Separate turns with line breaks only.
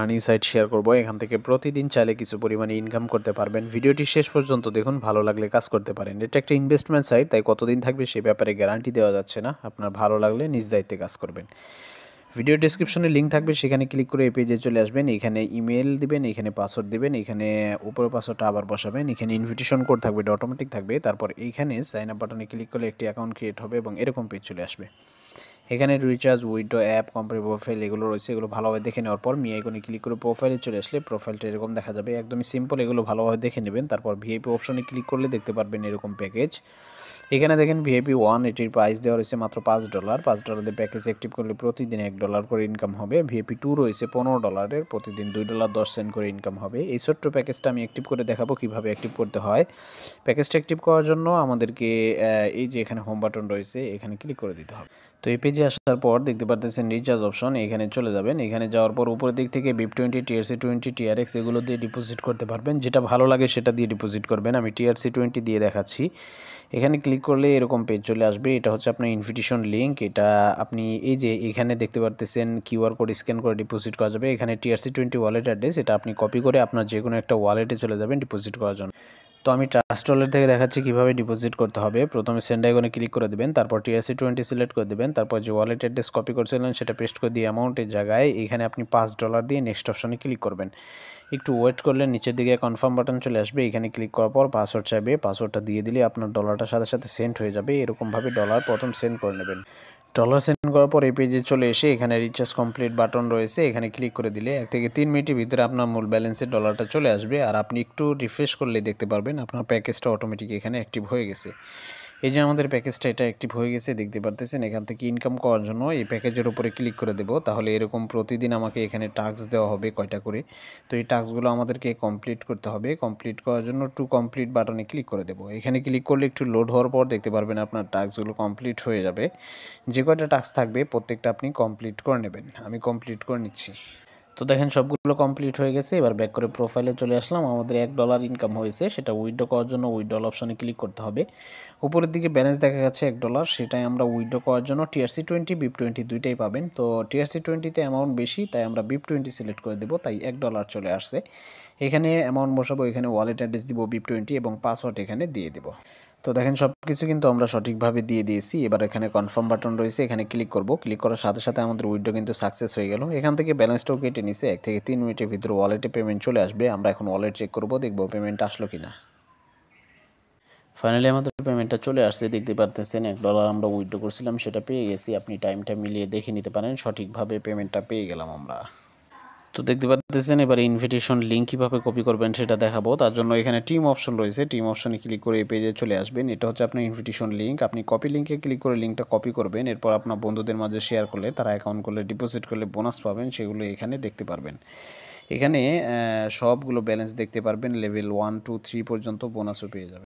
Earning site share করব। এখান থেকে প্রতিদিন চাইলে কিছু পরিমাণে ইনকাম করতে পারবেন। ভিডিওটি শেষ পর্যন্ত দেখুন, ভালো লাগলে কাজ করতে পারেন। এটা একটা ইনভেস্টমেন্ট সাইট, তাই কতদিন থাকবে সে ব্যাপারে গ্যারান্টি দেওয়া যাচ্ছে না। আপনার ভালো লাগলে নিজ দায়িত্বে কাজ করবেন। ভিডিও ডেসক্রিপশনে লিঙ্ক থাকবে, সেখানে ক্লিক করে এই পেজে চলে আসবেন। এখানে ইমেল দিবেন, এখানে পাসওয়ার্ড দিবেন, এখানে উপরে পাসওয়ার্ডটা আবার বসাবেন। এখানে ইনভিটেশন কোড থাকবে, এটা অটোমেটিক থাকবে। তারপর এইখানে সাইন আপ বাটনে ক্লিক করলে একটি অ্যাকাউন্ট ক্রিয়েট হবে এবং এরকম পেজ চলে আসবে। এখানে recharge, withdraw, app, company profile এগুলো রয়েছে। এগুলো ভালোভাবে দেখে নেওয়ার পর মি আইকনে ক্লিক করে প্রোফাইলে চলে আসলে প্রোফাইলটা এরকম দেখা যাবে। একদমই সিম্পল, এগুলো ভালোভাবে দেখে নেবেন। তারপর ভিআইপি অপশনে ক্লিক করলে দেখতে পারবেন এরকম প্যাকেজ। এখানে দেখেন ভিআইপি 1, এটির প্রাইস দেওয়া রয়েছে মাত্র $5। $5 দিয়ে প্যাকেজ অ্যাক্টিভ করলে প্রতিদিন $1 করে ইনকাম হবে। ভিআইপি 2 রয়েছে $15, প্রতিদিন $2.10 করে ইনকাম হবে। এই ছোট্ট প্যাকেজটা আমি অ্যাক্টিভ করে দেখাবো কীভাবে অ্যাক্টিভ করতে হয়। প্যাকেজটা অ্যাক্টিভ করার জন্য আমাদেরকে এই যে এখানে হোম বাটন রয়েছে, এখানে ক্লিক করে দিতে হবে। তো এই পেজে আসার পর দেখতে পারতেছেন রিচার্জ অপশন, এখানে চলে যাবেন। এখানে যাওয়ার পর উপরের দিক থেকে BIP20, TRC20, TRX এগুলো দিয়ে ডিপোজিট করতে পারবেন। যেটা ভালো লাগে সেটা দিয়ে ডিপোজিট করবেন। আমি TRC20 দিয়ে দেখাচ্ছি। এখানে ক্লিক করলে এরকম পেজ চলে আসবে। এটা হচ্ছে আপনার ইনভিটেশন লিঙ্ক। এটা আপনি এই যে এখানে দেখতে পারতেছেন কিউআর কোড স্ক্যান করে ডিপোজিট করা যাবে। এখানে TRC20 ওয়ালেট অ্যাড্রেস, এটা আপনি কপি করে আপনার যে কোনো একটা ওয়ালেটে চলে যাবেন ডিপোজিট করার জন্য। তো আমি ট্রাস্ট ওয়ালেট থেকে দেখাচ্ছি কীভাবে ডিপোজিট করতে হবে। প্রথমে সেন্ড আইকনে ক্লিক করে দেবেন, তারপর TRC20 সিলেক্ট করে দেবেন, তারপর যে ওয়ালেট অ্যাড্রেস কপি করছিলেন সেটা পেস্ট করে দিয়ে অ্যামাউন্টের জায়গায় এখানে আপনি $5 দিয়ে নেক্সট অপশনে ক্লিক করবেন। একটু ওয়েট করলে নিচের দিকে কনফার্ম বাটন চলে আসবে। এখানে ক্লিক করার পর পাসওয়ার্ড চাইবে, পাসওয়ার্ডটা দিয়ে দিলে আপনার ডলারটার সাথে সাথে সেন্ড হয়ে যাবে। এরকমভাবে ডলার প্রথম সেন্ড করে নেবেন। ডলার সেন্ড করার পর এই পেজে চলে এসে এখানে রিচার্জ কমপ্লিট বাটন রয়েছে, এখানে ক্লিক করে দিলে 1 থেকে 3 মিনিটের ভিতরে আপনার মূল ব্যালেন্সের ডলারটা চলে আসবে। আর আপনি একটু রিফ্রেশ করলে দেখতে পারবেন আপনার প্যাকেজটা অটোমেটিক এখানে অ্যাক্টিভ হয়ে গেছে। এই যে আমাদের প্যাকেজটা এটা অ্যাক্টিভ হয়ে গেছে দেখতে পারতেছেন। এখান থেকে ইনকাম করার জন্য এই প্যাকেজের উপরে ক্লিক করে দেব। তাহলে এরকম প্রতিদিন আমাকে এখানে টাস্ক দেওয়া হবে কয়টা করে। তো এই টাস্কগুলো আমাদেরকে কমপ্লিট করতে হবে। কমপ্লিট করার জন্য টু কমপ্লিট বাটনে ক্লিক করে দেব। এখানে ক্লিক করলে একটু লোড হওয়ার পর দেখতে পারবেন আপনার টাস্কগুলো কমপ্লিট হয়ে যাবে। যে কয়টা টাস্ক থাকবে প্রত্যেকটা আপনি কমপ্লিট করে নেবেন। আমি কমপ্লিট করে নিচ্ছি। তো দেখেন সবগুলো কমপ্লিট হয়ে গেছে। এবার ব্যাক করে প্রোফাইলে চলে আসলাম। আমাদের $1 ইনকাম হয়েছে, সেটা উইথড্র করার জন্য উইথড্রল অপশনে ক্লিক করতে হবে। উপরের দিকে ব্যালেন্স দেখা যাচ্ছে $1, সেটাই আমরা উইথড্র করার জন্য TRC20, BIP20 দুইটাই পাবেন। তো TRC20তে অ্যামাউন্ট বেশি, তাই আমরা BIP20 সিলেক্ট করে দেবো, তাই $1 চলে আসছে। এখানে অ্যামাউন্ট বসাবো, এখানে ওয়ালেট অ্যাড্রেস দিব BIP20 এবং পাসওয়ার্ড এখানে দিয়ে দেবো। তো দেখেন সব কিছু কিন্তু আমরা সঠিকভাবে দিয়ে দিয়েছি। এবার এখানে কনফার্ম বাটন রয়েছে, এখানে ক্লিক করব। ক্লিক করার সাথে সাথে আমাদের উইথড্র কিন্তু সাকসেস হয়ে গেল। এখান থেকে ব্যালেন্সটাও কেটে নিছে। 1 থেকে 3 মিনিটের ভিতরে ওয়ালেটে পেমেন্ট চলে আসবে। আমরা এখন ওয়ালেট চেক করব, দেখব পেমেন্ট আসলো কিনা। ফাইনালি আমাদের পেমেন্টটা চলে আসছে, দেখতে পারতেছেন $1 আমরা উইথড্র করছিলাম সেটা পেয়ে গেছি। আপনি টাইমটা মিলিয়ে দেখে নিতে পারেন, সঠিকভাবে পেমেন্টটা পেয়ে গেলাম আমরা। তো দেখতে পাচ্ছেন এবার ইনভিটেশন লিঙ্ক কীভাবে কপি করবেন সেটা দেখাবো। তার জন্য এখানে টিম অপশন রয়েছে, টিম অপশনে ক্লিক করে এই পেজে চলে আসবেন। এটা হচ্ছে আপনার ইনভিটেশন লিঙ্ক। আপনি কপি লিঙ্কে ক্লিক করে লিঙ্কটা কপি করবেন। এরপর আপনার বন্ধুদের মাঝে শেয়ার করলে, তারা অ্যাকাউন্ট করলে, ডিপোজিট করলে বোনাস পাবেন, সেগুলো এখানে দেখতে পারবেন। এখানে সবগুলো ব্যালেন্স দেখতে পারবেন। লেভেল 1, 2, 3 পর্যন্ত বোনাসও পেয়ে যাবেন।